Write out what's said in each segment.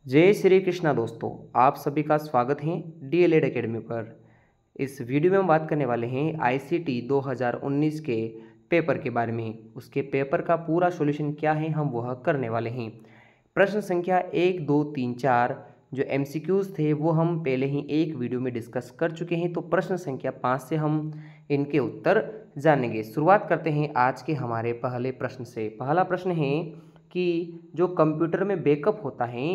जय श्री कृष्णा दोस्तों, आप सभी का स्वागत है डीएलएड एकेडमी पर। इस वीडियो में हम बात करने वाले हैं आईसीटी 2019 के पेपर के बारे में। उसके पेपर का पूरा सॉल्यूशन क्या है हम वह करने वाले हैं। प्रश्न संख्या 1, 2, 3, 4 जो एमसीक्यूज थे वो हम पहले ही एक वीडियो में डिस्कस कर चुके हैं। तो प्रश्न संख्या 5 से हम इनके उत्तर जानेंगे। शुरुआत करते हैं आज के हमारे पहले प्रश्न से। पहला प्रश्न है कि जो कंप्यूटर में बैकअप होता है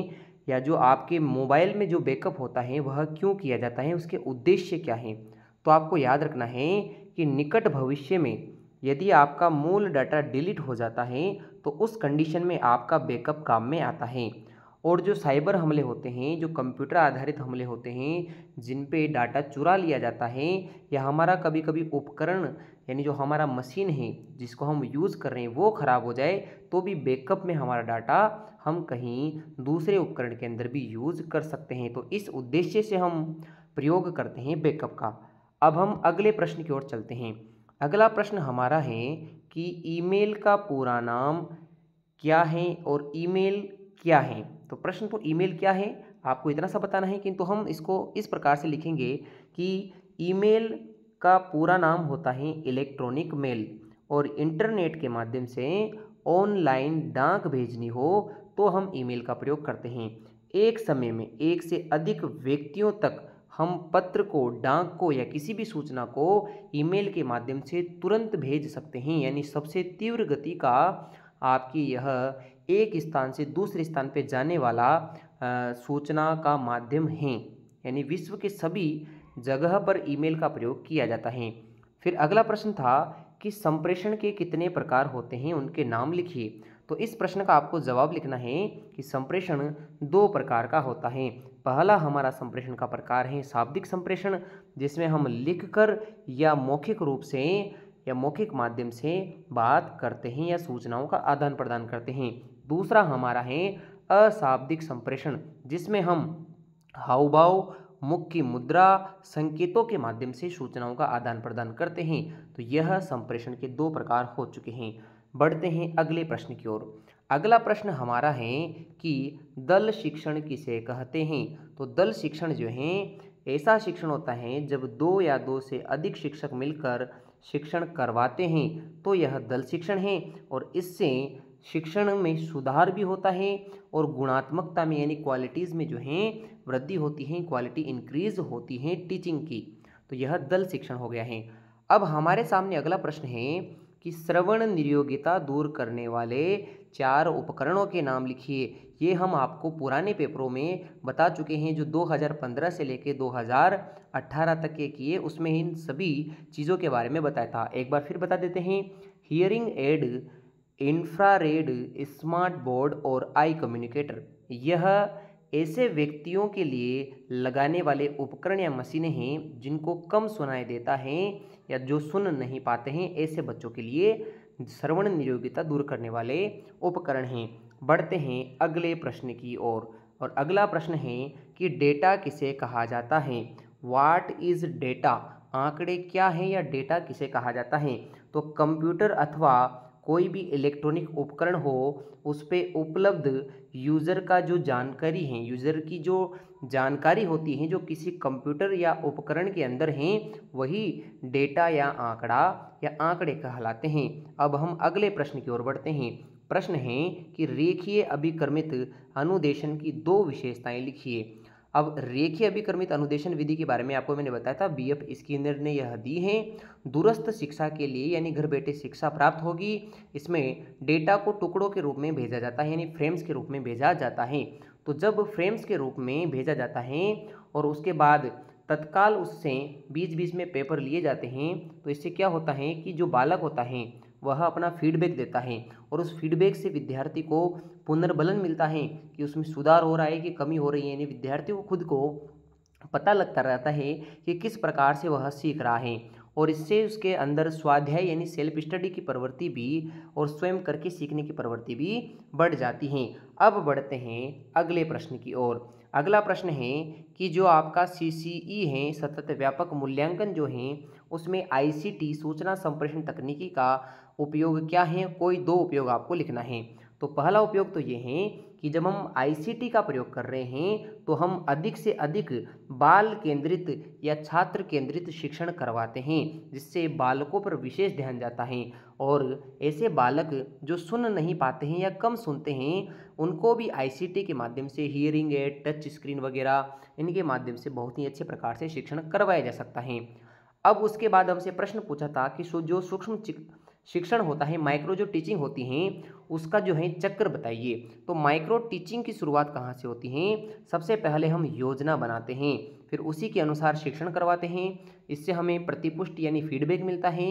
या जो आपके मोबाइल में जो बैकअप होता है वह क्यों किया जाता है, उसके उद्देश्य क्या हैं। तो आपको याद रखना है कि निकट भविष्य में यदि आपका मूल डाटा डिलीट हो जाता है तो उस कंडीशन में आपका बैकअप काम में आता है। और जो साइबर हमले होते हैं, जो कंप्यूटर आधारित हमले होते हैं जिन पे डाटा चुरा लिया जाता है या हमारा कभी कभी उपकरण यानी जो हमारा मशीन है जिसको हम यूज़ कर रहे हैं वो ख़राब हो जाए तो भी बैकअप में हमारा डाटा हम कहीं दूसरे उपकरण के अंदर भी यूज़ कर सकते हैं। तो इस उद्देश्य से हम प्रयोग करते हैं बैकअप का। अब हम अगले प्रश्न की ओर चलते हैं। अगला प्रश्न हमारा है कि ईमेल का पूरा नाम क्या है और ईमेल क्या है। तो प्रश्न तो ईमेल क्या है आपको इतना सा बताना है, किंतु हम इसको इस प्रकार से लिखेंगे कि ईमेल का पूरा नाम होता है इलेक्ट्रॉनिक मेल, और इंटरनेट के माध्यम से ऑनलाइन डाक भेजनी हो तो हम ईमेल का प्रयोग करते हैं। एक समय में एक से अधिक व्यक्तियों तक हम पत्र को, डाक को या किसी भी सूचना को ईमेल के माध्यम से तुरंत भेज सकते हैं। यानी सबसे तीव्र गति का आपकी यह एक स्थान से दूसरे स्थान पे जाने वाला सूचना का माध्यम है। यानी विश्व के सभी जगह पर ईमेल का प्रयोग किया जाता है। फिर अगला प्रश्न था कि संप्रेषण के कितने प्रकार होते हैं, उनके नाम लिखिए। तो इस प्रश्न का आपको जवाब लिखना है कि संप्रेषण दो प्रकार का होता है। पहला हमारा संप्रेषण का प्रकार है शाब्दिक संप्रेषण, जिसमें हम लिखकर या मौखिक रूप से या मौखिक माध्यम से बात करते हैं या सूचनाओं का आदान प्रदान करते हैं। दूसरा हमारा है अशाब्दिक संप्रेषण, जिसमें हम हाव भाव, मुख की मुद्रा, संकेतों के माध्यम से सूचनाओं का आदान प्रदान करते हैं। तो यह संप्रेषण के दो प्रकार हो चुके हैं। बढ़ते हैं अगले प्रश्न की ओर। अगला प्रश्न हमारा है कि दल शिक्षण किसे कहते हैं। तो दल शिक्षण जो है ऐसा शिक्षण होता है जब दो या दो से अधिक शिक्षक मिलकर शिक्षण करवाते हैं तो यह दल शिक्षण है। और इससे शिक्षण में सुधार भी होता है और गुणात्मकता में यानी क्वालिटीज़ में जो है वृद्धि होती है, क्वालिटी इंक्रीज होती है टीचिंग की। तो यह दल शिक्षण हो गया है। अब हमारे सामने अगला प्रश्न है कि श्रवण निरोगिता दूर करने वाले 4 उपकरणों के नाम लिखिए। ये हम आपको पुराने पेपरों में बता चुके हैं, जो 2015 से लेके 2018 तक के किए, उसमें इन सभी चीज़ों के बारे में बताया था। एक बार फिर बता देते हैं। Hearing aid, infrared, smart board और आई कम्युनिकेटर, यह ऐसे व्यक्तियों के लिए लगाने वाले उपकरण या मशीनें हैं जिनको कम सुनाई देता है या जो सुन नहीं पाते हैं, ऐसे बच्चों के लिए श्रवण निरोगिता दूर करने वाले उपकरण हैं। बढ़ते हैं अगले प्रश्न की ओर। और अगला प्रश्न है कि डेटा किसे कहा जाता है। व्हाट इज डेटा, आंकड़े क्या हैं या डेटा किसे कहा जाता है। तो कंप्यूटर अथवा कोई भी इलेक्ट्रॉनिक उपकरण हो उस पर उपलब्ध यूज़र का जो जानकारी है, यूज़र की जो जानकारी होती है जो किसी कंप्यूटर या उपकरण के अंदर हैं, वही डेटा या आंकड़ा या आंकड़े कहलाते हैं। अब हम अगले प्रश्न की ओर बढ़ते हैं। प्रश्न है कि रेखीय अभिक्रमित अनुदेशन की दो विशेषताएं लिखिए। अब रेखीय अभिक्रमित अनुदेशन विधि के बारे में आपको मैंने बताया था, बीएफ स्किनर ने यह दी है। दूरस्थ शिक्षा के लिए यानी घर बैठे शिक्षा प्राप्त होगी। इसमें डेटा को टुकड़ों के रूप में भेजा जाता है यानी फ्रेम्स के रूप में भेजा जाता है। तो जब फ्रेम्स के रूप में भेजा जाता है और उसके बाद तत्काल उससे बीच बीच में पेपर लिए जाते हैं, तो इससे क्या होता है कि जो बालक होता है वह अपना फीडबैक देता है और उस फीडबैक से विद्यार्थी को पुनर्बलन मिलता है कि उसमें सुधार हो रहा है कि कमी हो रही है। यानी विद्यार्थी को खुद को पता लगता रहता है कि किस प्रकार से वह सीख रहा है, और इससे उसके अंदर स्वाध्याय यानी सेल्फ स्टडी की प्रवृत्ति भी और स्वयं करके सीखने की प्रवृत्ति भी बढ़ जाती है। अब बढ़ते हैं अगले प्रश्न की ओर। अगला प्रश्न है कि जो आपका सीसीई है, सतत व्यापक मूल्यांकन जो है, उसमें आईसीटी सूचना संप्रेषण तकनीकी का उपयोग क्या है। कोई दो उपयोग आपको लिखना है। तो पहला उपयोग तो ये है कि जब हम आईसीटी का प्रयोग कर रहे हैं तो हम अधिक से अधिक बाल केंद्रित या छात्र केंद्रित शिक्षण करवाते हैं, जिससे बालकों पर विशेष ध्यान जाता है। और ऐसे बालक जो सुन नहीं पाते हैं या कम सुनते हैं, उनको भी आईसीटी के माध्यम से हियरिंग एड, टच स्क्रीन वगैरह इनके माध्यम से बहुत ही अच्छे प्रकार से शिक्षण करवाया जा सकता है। अब उसके बाद हमसे प्रश्न पूछा था कि जो सूक्ष्म शिक्षण होता है, माइक्रो जो टीचिंग होती हैं, उसका जो है चक्र बताइए। तो माइक्रो टीचिंग की शुरुआत कहाँ से होती है? सबसे पहले हम योजना बनाते हैं, फिर उसी के अनुसार शिक्षण करवाते हैं। इससे हमें प्रतिपुष्टि यानी फीडबैक मिलता है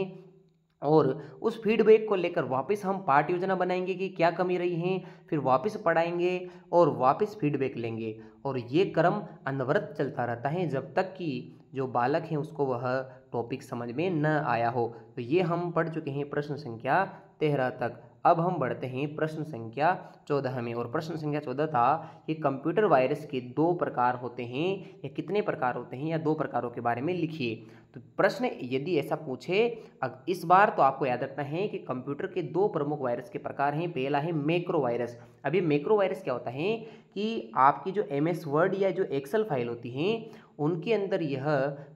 और उस फीडबैक को लेकर वापस हम पाठ योजना बनाएंगे कि क्या कमी रही है, फिर वापस पढ़ाएंगे और वापस फीडबैक लेंगे। और ये क्रम अनवरत चलता रहता है जब तक कि जो बालक है उसको वह टॉपिक समझ में न आया हो। तो ये हम पढ़ चुके हैं प्रश्न संख्या 13 तक। अब हम बढ़ते हैं प्रश्न संख्या 14 में, और प्रश्न संख्या 14 था कि कंप्यूटर वायरस के 2 प्रकार होते हैं या कितने प्रकार होते हैं, या 2 प्रकारों के बारे में लिखिए। तो प्रश्न यदि ऐसा पूछे इस बार तो आपको याद रखना है कि कंप्यूटर के 2 प्रमुख वायरस के प्रकार हैं। पहला है मैक्रो वायरस। अभी मैक्रो वायरस क्या होता है कि आपकी जो MS वर्ड या जो एक्सेल फाइल होती हैं उनके अंदर यह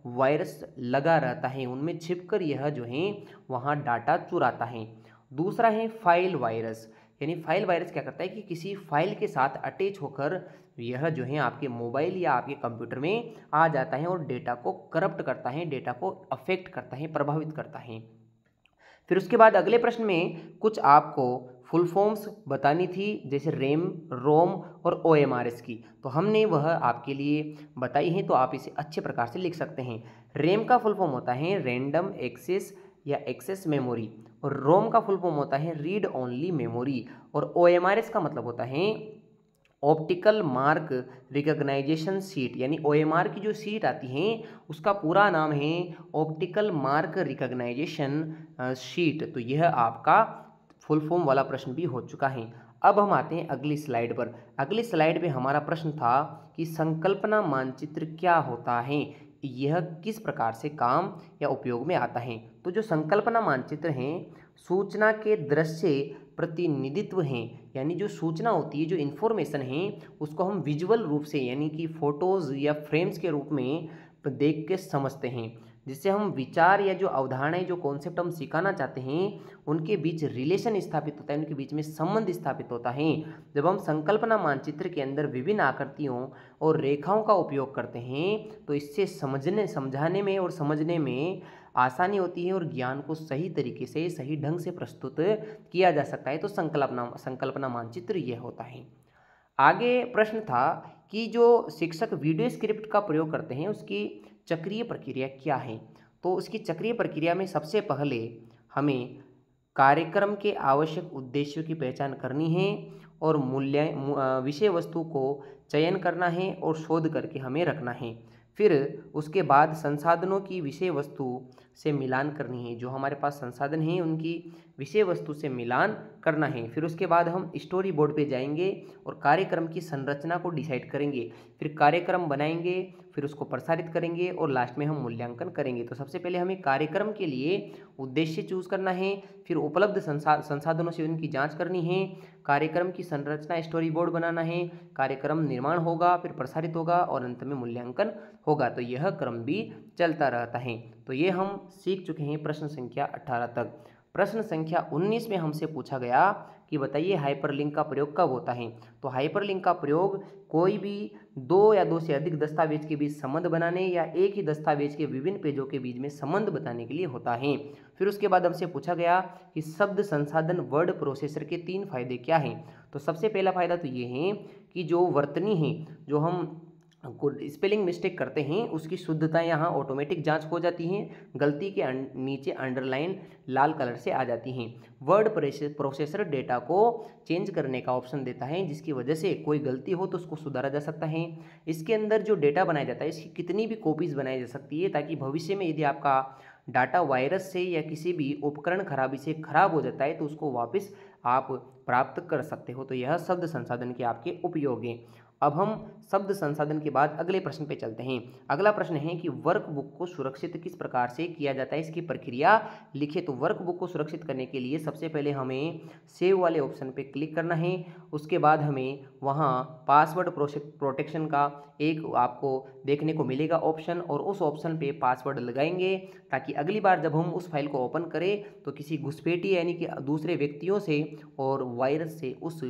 वायरस लगा रहता है, उनमें छिपकर यह जो है वहाँ डाटा चुराता है। दूसरा है फाइल वायरस, यानी फाइल वायरस क्या करता है कि किसी फाइल के साथ अटैच होकर यह जो है आपके मोबाइल या आपके कंप्यूटर में आ जाता है और डेटा को करप्ट करता है, डेटा को अफेक्ट करता है, प्रभावित करता है। फिर उसके बाद अगले प्रश्न में कुछ आपको फुल फॉर्म्स बतानी थी, जैसे रैम, रोम और OMRS की, तो हमने वह आपके लिए बताई है, तो आप इसे अच्छे प्रकार से लिख सकते हैं। रैम का फुल फॉर्म होता है रैंडम एक्सेस या एक्सेस मेमोरी, और रोम का फुल फॉर्म होता है रीड ओनली मेमोरी, और OMRS का मतलब होता है ऑप्टिकल मार्क रिकॉग्नाइजेशन सीट, यानी OMR की जो सीट आती हैं उसका पूरा नाम है ऑप्टिकल मार्क रिकॉग्नाइजेशन शीट। तो यह आपका फुल फॉर्म वाला प्रश्न भी हो चुका है। अब हम आते हैं अगली स्लाइड पर। अगली स्लाइड में हमारा प्रश्न था कि संकल्पना मानचित्र क्या होता है, यह किस प्रकार से काम या उपयोग में आता है। तो जो संकल्पना मानचित्र हैं सूचना के दृश्य प्रतिनिधित्व हैं, यानी जो सूचना होती है, जो इन्फॉर्मेशन है उसको हम विजुअल रूप से यानी कि फोटोज़ या फ्रेम्स के रूप में देख के समझते हैं, जिससे हम विचार या जो अवधारणाएं, जो कॉन्सेप्ट हम सिखाना चाहते हैं उनके बीच रिलेशन स्थापित होता है, उनके बीच में संबंध स्थापित होता है। जब हम संकल्पना मानचित्र के अंदर विभिन्न आकृतियों और रेखाओं का उपयोग करते हैं तो इससे समझाने में और समझने में आसानी होती है और ज्ञान को सही तरीके से, सही ढंग से प्रस्तुत किया जा सकता है। तो संकल्पना मानचित्र यह होता है। आगे प्रश्न था कि जो शिक्षक वीडियो स्क्रिप्ट का प्रयोग करते हैं उसकी चक्रीय प्रक्रिया क्या है। तो उसकी चक्रीय प्रक्रिया में सबसे पहले हमें कार्यक्रम के आवश्यक उद्देश्यों की पहचान करनी है और विषय वस्तु को चयन करना है और शोध करके हमें रखना है। फिर उसके बाद संसाधनों की विषय वस्तु से मिलान करनी है, जो हमारे पास संसाधन हैं उनकी विषय वस्तु से मिलान करना है। फिर उसके बाद हम स्टोरी बोर्ड पे जाएंगे और कार्यक्रम की संरचना को डिसाइड करेंगे, फिर कार्यक्रम बनाएंगे, फिर उसको प्रसारित करेंगे और लास्ट में हम मूल्यांकन करेंगे। तो सबसे पहले हमें कार्यक्रम के लिए उद्देश्य चूज करना है, फिर उपलब्ध संसाधनों से उनकी जाँच करनी है, कार्यक्रम की संरचना स्टोरी बोर्ड बनाना है, कार्यक्रम निर्माण होगा, फिर प्रसारित होगा और अंत में मूल्यांकन होगा। तो यह क्रम भी चलता रहता है। तो ये हम सीख चुके हैं प्रश्न संख्या 18 तक। प्रश्न संख्या 19 में हमसे पूछा गया कि बताइए हाइपरलिंक का प्रयोग कब होता है। तो हाइपरलिंक का प्रयोग कोई भी 2 या 2 से अधिक दस्तावेज के बीच संबंध बनाने या एक ही दस्तावेज के विभिन्न पेजों के बीच में संबंध बताने के लिए होता है। फिर उसके बाद हमसे पूछा गया कि शब्द संसाधन वर्ड प्रोसेसर के 3 फायदे क्या हैं। तो सबसे पहला फायदा तो ये है कि जो वर्तनी है, जो हम स्पेलिंग मिस्टेक करते हैं उसकी शुद्धता यहाँ ऑटोमेटिक जांच हो जाती हैं, गलती के नीचे अंडरलाइन लाल कलर से आ जाती हैं। वर्ड प्रोसेसर डेटा को चेंज करने का ऑप्शन देता है, जिसकी वजह से कोई गलती हो तो उसको सुधारा जा सकता है। इसके अंदर जो डेटा बनाया जाता है इसकी कितनी भी कॉपीज़ बनाई जा सकती है, ताकि भविष्य में यदि आपका डाटा वायरस से या किसी भी उपकरण खराबी से खराब हो जाता है तो उसको वापस आप प्राप्त कर सकते हो। तो यह शब्द संसाधन के आपके उपयोग हैं। अब हम शब्द संसाधन के बाद अगले प्रश्न पे चलते हैं। अगला प्रश्न है कि वर्कबुक को सुरक्षित किस प्रकार से किया जाता है, इसकी प्रक्रिया लिखे। तो वर्कबुक को सुरक्षित करने के लिए सबसे पहले हमें सेव वाले ऑप्शन पे क्लिक करना है। उसके बाद हमें वहाँ पासवर्ड प्रोटेक्शन का एक आपको देखने को मिलेगा ऑप्शन, और उस ऑप्शन पे पासवर्ड लगाएंगे ताकि अगली बार जब हम उस फाइल को ओपन करें तो किसी घुसपैठी यानी कि दूसरे व्यक्तियों से और वायरस से उस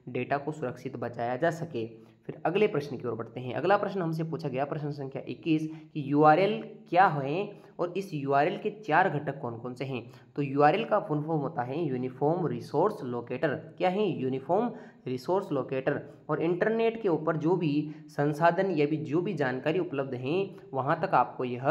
डेटा को सुरक्षित बचाया जा सके। फिर अगले प्रश्न की ओर बढ़ते हैं। अगला प्रश्न हमसे पूछा गया प्रश्न संख्या 21 कि यूआरएल क्या है और इस यूआरएल के 4 घटक कौन कौन से हैं। तो यूआरएल का फुल फॉर्म होता है यूनिफॉर्म रिसोर्स लोकेटर। क्या है? Uniform resource locator. और इंटरनेट के ऊपर जो भी संसाधन या भी जो भी जानकारी उपलब्ध हैं वहाँ तक आपको यह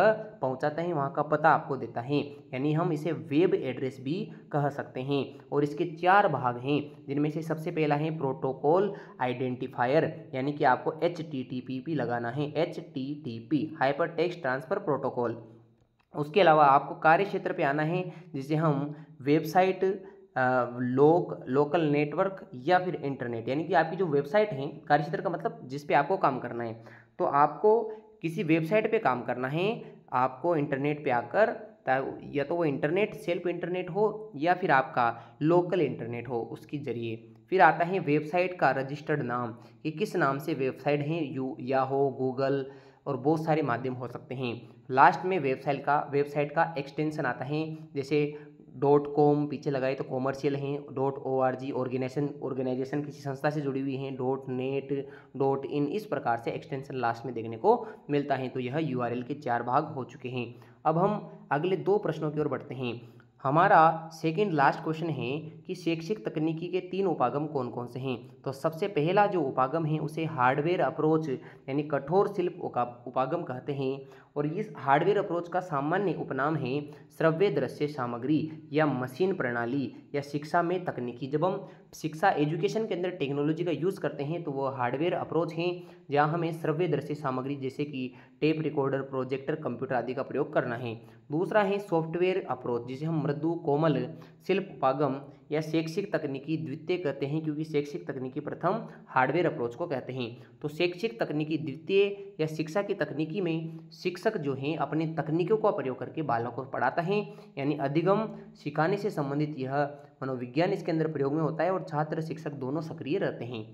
पहुँचाता है, वहाँ का पता आपको देता है, यानी हम इसे वेब एड्रेस भी कह सकते हैं। और इसके 4 भाग हैं, जिनमें से सबसे पहला है प्रोटोकॉल आइडेंटिफायर, यानी कि आपको HTTP लगाना है, HTTP hyper text transfer protocol. उसके अलावा आपको कार्य क्षेत्र पे आना है, जिसे हम वेबसाइट, लोकल नेटवर्क या फिर इंटरनेट, यानी कि आपकी जो वेबसाइट है, कार्य क्षेत्र का मतलब जिस पे आपको काम करना है। तो आपको किसी वेबसाइट पे काम करना है, आपको इंटरनेट पे आकर, या तो वो इंटरनेट सेल्फ इंटरनेट हो या फिर आपका लोकल इंटरनेट हो उसके जरिए। फिर आता है वेबसाइट का रजिस्टर्ड नाम, कि किस नाम से वेबसाइट है, याहू, गूगल और बहुत सारे माध्यम हो सकते हैं। लास्ट में वेबसाइट का एक्सटेंशन आता है, जैसे .com पीछे लगाए तो कॉमर्शियल हैं, .org ऑर्गेनाइजेशन किसी संस्था से जुड़ी हुई हैं, .net .in इस प्रकार से एक्सटेंशन लास्ट में देखने को मिलता है। तो यह यूआरएल के 4 भाग हो चुके हैं। अब हम अगले 2 प्रश्नों की ओर बढ़ते हैं। हमारा सेकंड लास्ट क्वेश्चन है कि शैक्षिक तकनीकी के 3 उपागम कौन कौन से हैं। तो सबसे पहला जो उपागम है उसे हार्डवेयर अप्रोच यानी कठोर शिल्प उपागम कहते हैं। और इस हार्डवेयर अप्रोच का सामान्य उपनाम है श्रव्य दृश्य सामग्री या मशीन प्रणाली या शिक्षा में तकनीकी। जब हम शिक्षा एजुकेशन के अंदर टेक्नोलॉजी का यूज़ करते हैं तो वो हार्डवेयर अप्रोच हैं, जहाँ हमें श्रव्य दृश्य सामग्री जैसे कि टेप रिकॉर्डर, प्रोजेक्टर, कंप्यूटर आदि का प्रयोग करना है। दूसरा है सॉफ्टवेयर अप्रोच, जिसे हम मृदु कोमल शिल्प उपागम या शैक्षिक तकनीकी द्वितीय कहते हैं, क्योंकि शैक्षिक तकनीकी प्रथम, हार्डवेयर अप्रोच को कहते हैं। तो शैक्षिक तकनीकी द्वितीय या शिक्षा की तकनीकी में शिक्षक जो हैं अपने तकनीकों का प्रयोग करके बालकों को पढ़ाता है, यानी अधिगम सिखाने से संबंधित यह मनोविज्ञान इसके अंदर प्रयोग में होता है और छात्र शिक्षक दोनों सक्रिय रहते हैं।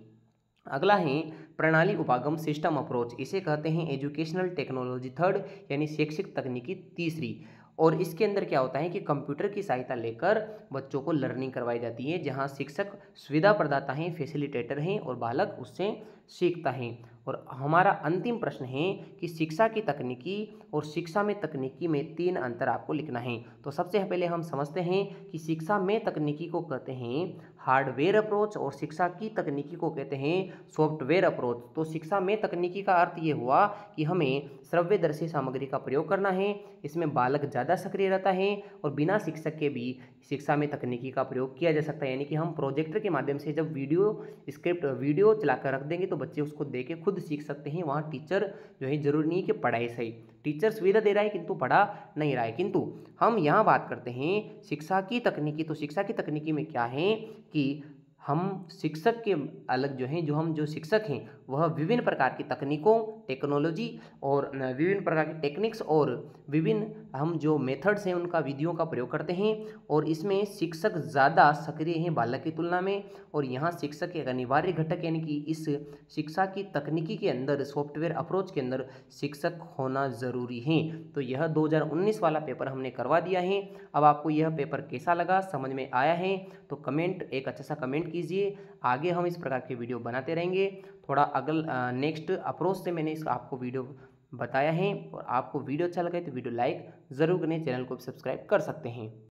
अगला है प्रणाली उपागम सिस्टम अप्रोच, इसे कहते हैं एजुकेशनल टेक्नोलॉजी थर्ड, यानी शैक्षिक तकनीकी तीसरी। और इसके अंदर क्या होता है कि कंप्यूटर की सहायता लेकर बच्चों को लर्निंग करवाई जाती है, जहां शिक्षक सुविधा प्रदाता हैं, फैसिलिटेटर हैं और बालक उससे सीखता है। और हमारा अंतिम प्रश्न है कि शिक्षा की तकनीकी और शिक्षा में तकनीकी में 3 अंतर आपको लिखना है। तो सबसे पहले हम समझते हैं कि शिक्षा में तकनीकी को कहते हैं हार्डवेयर अप्रोच और शिक्षा की तकनीकी को कहते हैं सॉफ्टवेयर अप्रोच। तो शिक्षा में तकनीकी का अर्थ ये हुआ कि हमें श्रव्यदर्शी सामग्री का प्रयोग करना है, इसमें बालक ज़्यादा सक्रिय रहता है और बिना शिक्षक के भी शिक्षा में तकनीकी का प्रयोग किया जा सकता है। यानी कि हम प्रोजेक्टर के माध्यम से जब वीडियो चलाकर रख देंगे तो बच्चे उसको देख के खुद सीख सकते हैं। वहाँ टीचर जो है जरूरी नहीं कि पढ़ाई सही, टीचर सुविधा दे रहा है किंतु पढ़ा नहीं रहा है। किंतु हम यहाँ बात करते हैं शिक्षा की तकनीकी। तो शिक्षा की तकनीकी में क्या है कि हम शिक्षक के अलग जो शिक्षक हैं वह विभिन्न प्रकार की तकनीकों, टेक्नोलॉजी और विभिन्न प्रकार की टेक्निक्स और विभिन्न हम जो मेथड्स हैं उनका विधियों का प्रयोग करते हैं। और इसमें शिक्षक ज़्यादा सक्रिय हैं बालक की तुलना में। और यहाँ शिक्षक एक अनिवार्य घटक, यानी कि इस शिक्षा की तकनीकी के अंदर सॉफ्टवेयर अप्रोच के अंदर शिक्षक होना ज़रूरी है। तो यह 2019 वाला पेपर हमने करवा दिया है। अब आपको यह पेपर कैसा लगा, समझ में आया है तो एक अच्छा सा कमेंट कीजिए। आगे हम इस प्रकार के वीडियो बनाते रहेंगे। थोड़ा नेक्स्ट अप्रोच से मैंने आपको वीडियो बताया है। और आपको वीडियो अच्छा लगे तो वीडियो लाइक ज़रूर करें, चैनल को सब्सक्राइब कर सकते हैं।